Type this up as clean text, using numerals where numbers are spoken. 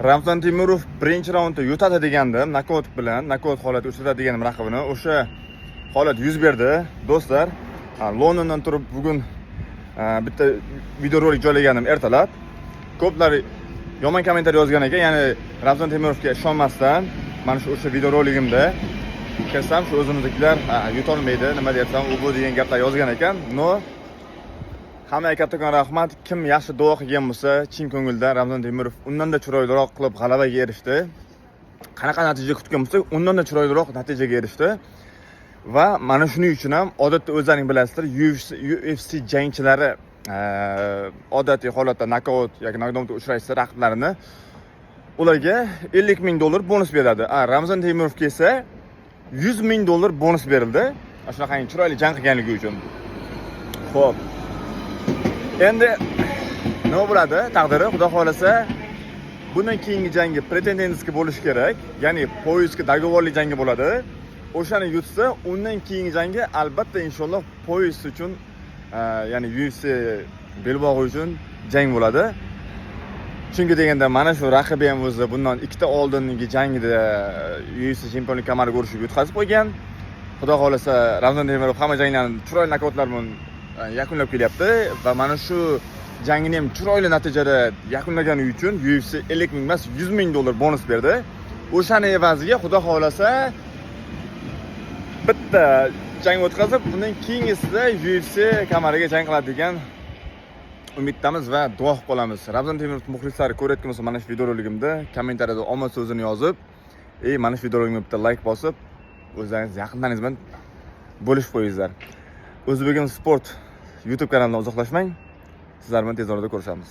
Ramzan Temurov birinchi raundda yutadi degandim, nokaut bilan, nokaut holati uchratadi deganim raqibini. O'sha holat yuz berdi, do'stlar. Londondan turib bugun bitta videorolik joylaganim ertalab. Ko'plar yomon kommentariy yozgan ekan, ya'ni Ramzan Temurovga ishonmasdan, mana shu o'sha videoroligimda kirsam, shu o'zimizdagilar yutolmaydi, nima deyapsan, u bu degan gaplar yozgan ekan. No, hammaga kattakon rahmat. Kim yaxshi duo qilgan bo'lsa, chin ko'ngildan Ramzan Temurov undan-da chiroyliroq qilib g'alabaga erishdi. Qanaqa natija kutgan bo'lsa, undan-da chiroyliroq natijaga erishdi. Va mana shuning uchun ham odatda o'zlaring bilasizlar, UFC jangchilari odatiy holatda nokaut yoki knockdownga uchrashsa raqiblarini ularga $50,000 bonus beradi. Ramzan Temurovga esa $100,000 bonus berildi. Shunaqa chiroyli jang qilganligi uchun. Xo'p. Endi nima bo'ladi? Taqdiri, xudo xolasa, bundan keyingi jangi pretendenskiy bo'lishi kerak. Ya'ni poyezga dogovorli jangi bo'ladi. O'shani yutsa, undan keyingi jangi albatta inshaalloh poyez uchun, ya'ni UFC belbog'i uchun jang bo'ladi. Chunki deganda mana shu raqibi ham o'zi bundan ikkita oldingi jangida UFC chempionlik kamariga urishib yutqazib qo'ygan. Xudo xolasa, Ramzan Temurov hamma janglarni chiroyli nokautlar bilan yakunlab kelyapti va mana shu jangini ham chiroyli natijada yakunlagani uchun UFC 50,000 emas, $100,000 bonus berdi. O'shani evaziga xudo xolasa bitta jang o'tkazib, undan keyingisida UFC kamariga jang qiladi degan umiddamiz va duo qilib qolamiz. Ramzan Temurov muxlislari ko'rayotgan bo'lsa, mana shu videoroligimda kommentariyada omad so'zini yozib, mana shu videoroligimga bitta like bosib, o'zlaringiz yaqinlaringiz bilan bo'lishib qo'yingizlar. O'zbekiston Sport YouTube kanalidan uzoqlashmang. Sizlar bilan tez orada ko'rishamiz.